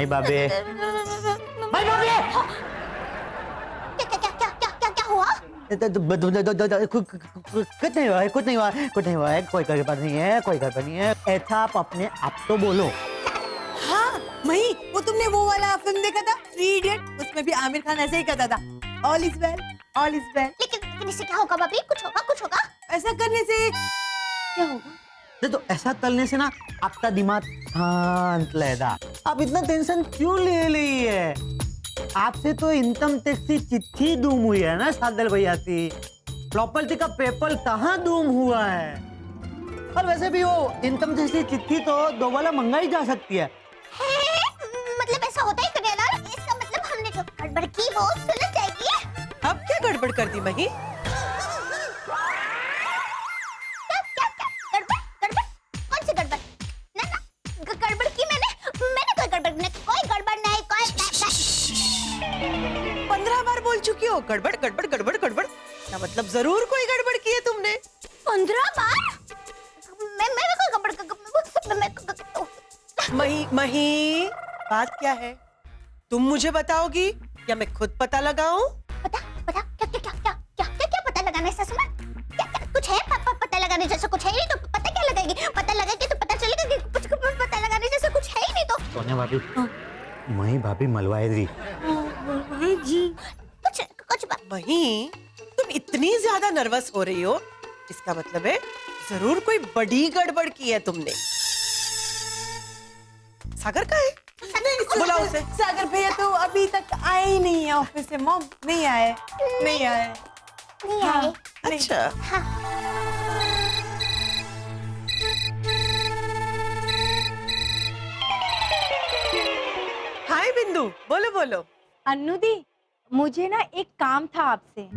माई बाबे, माई बाबे, क्या हुआ? कुछ नहीं हुआ है, कुछ नहीं हुआ है, कुछ नहीं हुआ है, कोई गड़बड़ नहीं है, कोई गड़बड़ नहीं है। ऐसा आप अपने आप तो बोलो। हाँ मही, वो तुमने वो वाला फिल्म देखा था 3 इडियट? उसमें भी आमिर खान ऐसे ही कहता था, all is well, all is well. लेकिन इससे क्या होगा भाभी? कुछ होगा, कुछ होगा? ऐसा करने से क्या होगा? तो ऐसा करने से ना आपका दिमाग शांत रहेगा। आप इतना टेंशन क्यों ले रही है? आपसे तो इनकम टैक्स की चिट्ठी गुम हुई है ना सादल भैया की। प्रॉपर्टी का पेपर कहाँ गुम हुआ है? और वैसे भी वो इनकम टैक्स की चिट्ठी तो दोबारा मंगाई जा सकती है। मतलब ऐसा होता है कन्हैया? इसका मतलब हमने जो गड़बड़ की वो सुलझ जाएगी? अब क्या गड़बड़ कर दी मही? चुकी हो गड़बड़ गड़बड़ गड़बड़ गड़बड़, क्या मतलब? जरूर कोई गड़बड़ की है तुमने। 15 बार? मैं कोई गड़बड़ मही मही, बात क्या है? तुम मुझे बताओगी या मैं खुद पता लगाऊं? पता क्या पता लगाने से सुना? क्या कुछ है? पता लगाने जैसा कुछ है ही नहीं तो पता क्या लगाएगी? पता लगाएगी तो पता चलेगा कि कुछ पता लगाने जैसा कुछ है ही नहीं तो। सोनिया भाभी, मही भाभी मलवाए दी। जी कुछ मही, तुम इतनी ज्यादा नर्वस हो रही हो, इसका मतलब है जरूर कोई बड़ी गड़बड़ की है तुमने। सागर का है? बुलाओ उसे। सागर भैया तो अभी तक आए ही नहीं है ऑफिस से। मॉम नहीं आए। हाँ, अच्छा हाँ। हाय बिंदु, बोलो बोलो। अन्नू दी, मुझे ना एक काम था आपसे।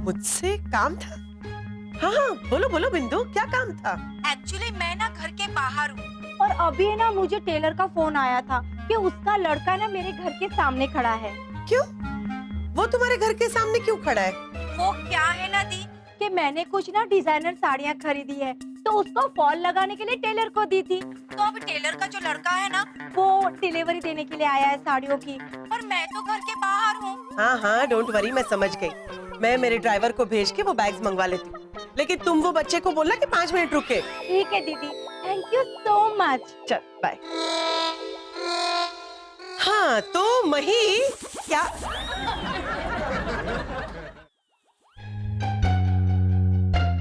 मुझसे काम था? हाँ हाँ बोलो बोलो बिंदु, क्या काम था? एक्चुअली मैं ना घर के बाहर हूँ और अभी ना मुझे टेलर का फोन आया था कि उसका लड़का ना मेरे घर के सामने खड़ा है। क्यों? वो तुम्हारे घर के सामने क्यों खड़ा है? वो क्या है ना दी कि मैंने कुछ ना डिजाइनर साड़ियाँ खरीदी है तो उसको फॉल लगाने के लिए टेलर को दी थी। तो अब टेलर का जो लड़का है ना वो डिलीवरी देने के लिए आया है साड़ियों की, और मैं तो घर के बाहर हूँ। हाँ हाँ डोंट वरी, मैं समझ गई। मैं मेरे ड्राइवर को भेज के वो बैग्स मंगवा लेती हूँ, लेकिन तुम वो बच्चे को बोलना कि 5 मिनट रुके। ठीक है दीदी, थैंक यू सो मच। चल बाय। हाँ तो मही, क्या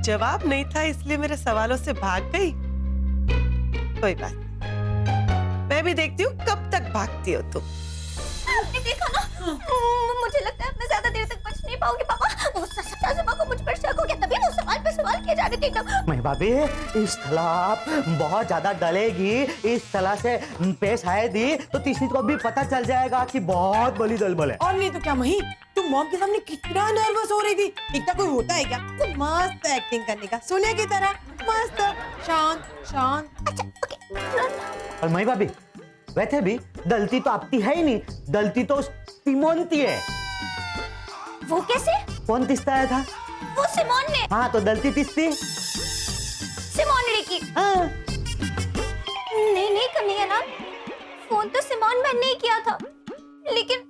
जवाब नहीं था इसलिए मेरे सवालों से भाग गई? कोई बात नहीं, मैं भी देखती हूँ कब तक भागती हो तुम। आपने देखा ना, मुझे लगता है मैं ज्यादा देर तक बच नहीं पाऊंगी पापा। वो सासू को मुझ पर शक हो गया, तभी वो सवाल पे सवाल किए जा रहे थे एकदम। मैं भाभी, इस तरह आप बहुत ज्यादा डलेगी, इस तरह से पेश आएगी तो किसी को भी पता चल जाएगा कि बहुत बड़ी दलबल है। और नहीं तो क्या मही, तुम मॉम के सामने कितना नर्वस हो रही थी। इतना कोई होता है क्या? तो मस्त एक्टिंग करने का, सोनिया की तरह मस्त शांत शांत। अच्छा ओके। और मैं भाभी, वैसे भी गलती तो आपकी है ही नहीं, गलती तो सिमोन की है। वो कैसे? कौन किसका आया था? वो सिमोन ने। हाँ तो गलती किसकी? सिमोन ने की। हाँ। नहीं कन्हैया ना, फोन तो सिमोन मैंने ही किया था, लेकिन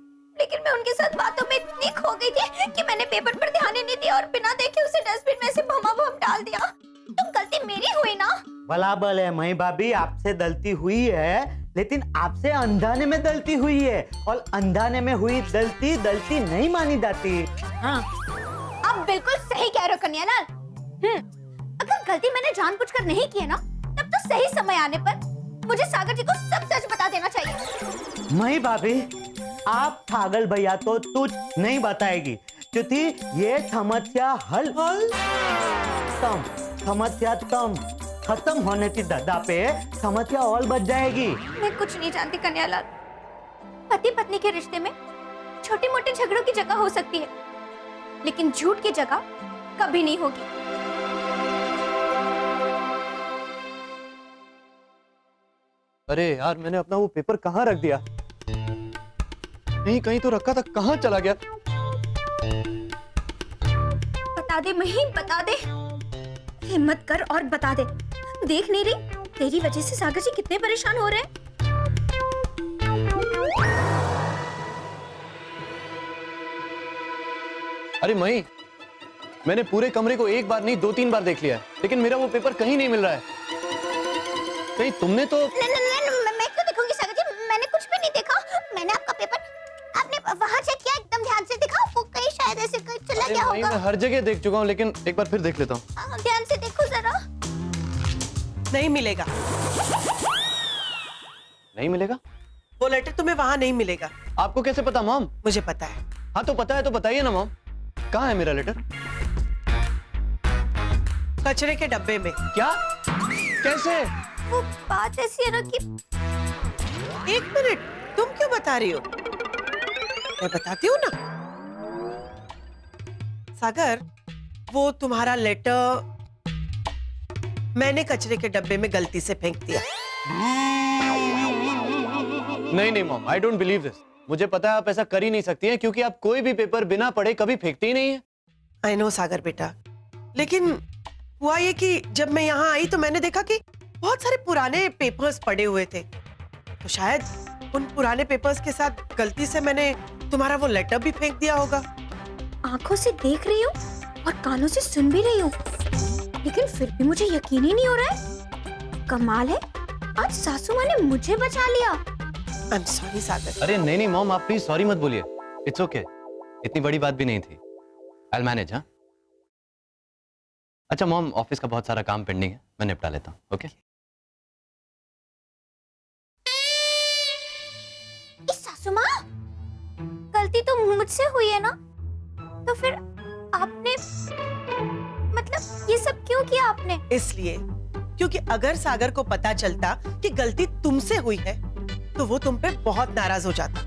मैं उनके साथ बातों में इतनी खो गई थी कि मैंने पेपर पर ध्यान ही नहीं दिया और बिना देखे उसे डस्टबिन में से भम डाल दिया। तो गलती मेरी हुई ना? बराबर है मई भाभी, आपसे गलती हुई है, लेकिन आपसे अंधाने में गलती हुई है, और अंधाने में हुई गलती नहीं मानी जाती। हाँ आप बिल्कुल सही कह रहे हो कन्हैयालाल। अगर गलती मैंने जानबूझकर नहीं की है ना, तब तो सही समय आने पर मुझे सागर जी को सब सच बता देना चाहिए। मई भाभी, आप पागल भैया तो तुझ नहीं बताएगी, क्योंकि ये समस्या समस्या खत्म होने की ददा पे समस्या और बढ़ जाएगी। मैं कुछ नहीं जानती कन्हैयालाल। पति पत्नी के रिश्ते में छोटे मोटे झगड़ों की जगह हो सकती है, लेकिन झूठ की जगह कभी नहीं होगी। अरे यार, मैंने अपना वो पेपर कहाँ रख दिया? नहीं कहीं तो रखा था, कहाँ चला गया? बता दे महीन, बता दे, हिम्मत कर और बता दे। देख नहीं रही तेरी वजह से सागर जी कितने परेशान हो रहे हैं। अरे मई, मैंने पूरे कमरे को एक बार नहीं 2-3 बार देख लिया है, लेकिन मेरा वो पेपर कहीं नहीं मिल रहा है। कहीं तुमने तो मैं क्यों देखूंगी सागर जी? मैंने कुछ भी नहीं देखा। मैंने आपका पेपर आपने वहाँ चेक किया, एकदम ध्यान से देखा। वो कहीं शायद ऐसे कहीं चला अरे गया मई, होगा। मैं हर जगह देख चुका हूँ, लेकिन एक बार फिर देख लेता हूँ। ध्यान से देखो जरा। नहीं मिलेगा। नहीं मिलेगा? वो लेटर तुम्हें वहां नहीं मिलेगा। आपको कैसे पता मॉम? मुझे पता है। हाँ तो पता है तो बताइए ना मॉम, कहाँ है मेरा लेटर? कचरे के डब्बे में। क्या? कैसे? वो बात ऐसी है ना कि 1 मिनट, तुम क्यों बता रही हो? मैं बताती हूँ ना। सागर, वो तुम्हारा लेटर मैंने कचरे के डब्बे में गलती से फेंक दिया। नहीं नहीं mom, I don't believe this. मुझे पता है आप ऐसा कर ही नहीं सकती हैं, क्योंकि आप कोई भी पेपर बिना पढ़े कभी फेंकती ही नहीं है। आई नो सागर बेटा, लेकिन हुआ ये कि जब मैं यहाँ आई तो मैंने देखा कि बहुत सारे पुराने पेपर्स पड़े हुए थे। तो शायद उन पुराने पेपर्स के साथ गलती से मैंने तुम्हारा वो लेटर भी फेंक दिया होगा। आंखों से देख रही हूँ और कानों से सुन भी रही हूँ, लेकिन फिर भी मुझे यकीन ही नहीं हो रहा है। कमाल है, आज सासू माँ ने मुझे बचा लिया। आई एम सॉरी सागर। अरे नहीं नहीं मॉम, आप प्लीज सॉरी मत बोलिए। इट्स ओके, इतनी बड़ी बात भी नहीं थी। I manage. हाँ अच्छा मॉम, ऑफिस का बहुत सारा काम पेंडिंग है, मैं निपटा लेता हूँ। ओके सासू माँ, गलती तो मुझसे हुई है ना, तो फिर आपने मतलब ये सब क्यों किया आपने? इसलिए क्योंकि अगर सागर को पता चलता कि गलती तुमसे हुई है तो वो तुम पे बहुत नाराज हो जाता।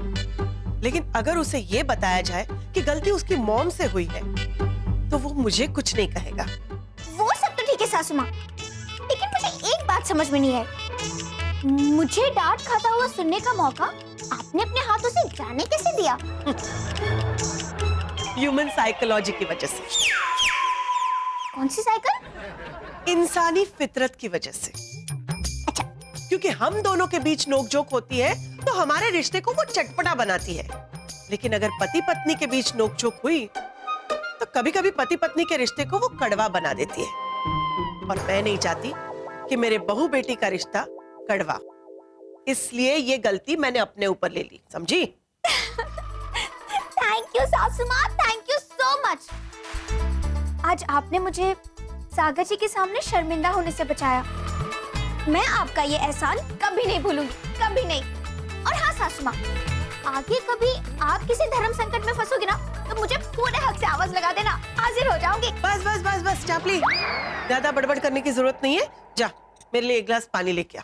लेकिन अगर उसे ये बताया जाए कि गलती उसकी मॉम से हुई है तो वो मुझे कुछ नहीं कहेगा। वो सब तो ठीक है सासू माँ, लेकिन मुझे एक बात समझ में नहीं आई। मुझे डांट खाता हुआ सुनने का मौका आपने अपने हाथों से जाने कैसे दिया? ह्यूमन साइकोलॉजी की वजह से। कौन सी साइकिल? इंसानी फितरत की वजह से। अच्छा, क्योंकि हम दोनों के बीच नोकझोंक होती है तो हमारे रिश्ते को वो चटपटा बनाती है। लेकिन अगर पति पत्नी के बीच नोकझोंक हुई तो कभी-कभी पति पत्नी के रिश्ते को वो कड़वा बना देती है। और मैं नहीं चाहती कि मेरे बहू बेटी का रिश्ता कड़वा, इसलिए ये गलती मैंने अपने ऊपर ले ली, समझी? थैंक यू सासू माँ, थैंक यू सो मच। आज आपने मुझे सागर जी के सामने शर्मिंदा होने से बचाया। मैं आपका ये एहसान कभी नहीं भूलूंगी, कभी नहीं। और हाँ सासू माँ, आगे कभी आप किसी धर्म संकट में फंसोगे ना तो मुझे पूरे हक से आवाज लगा देना, हाजिर हो जाऊंगी। बस बस बस बस चापली, ज्यादा बड़बड़ करने की जरूरत नहीं है। जा मेरे लिए 1 गिलास पानी लेके आ।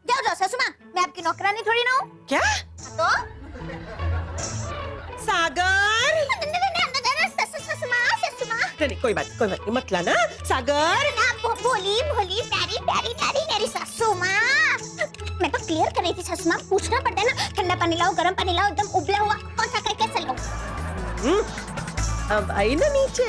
जाओ जाओ सासू माँ, मैं आपकी नौकरानी थोड़ी ना हूँ। क्या? तो सागर, नहीं कोई बात नहीं, मत लाना सागर। भोली भोली प्यारी प्यारी प्यारी मेरी सासू माँ। मैं तो क्लियर कर रही थी सासू माँ, पूछना पड़ता है ना, ठंडा पानी लाओ, गर्म पानी लाओ, एकदम उबला हुआ, कौन सा करके चलो। अब आई ना नीचे।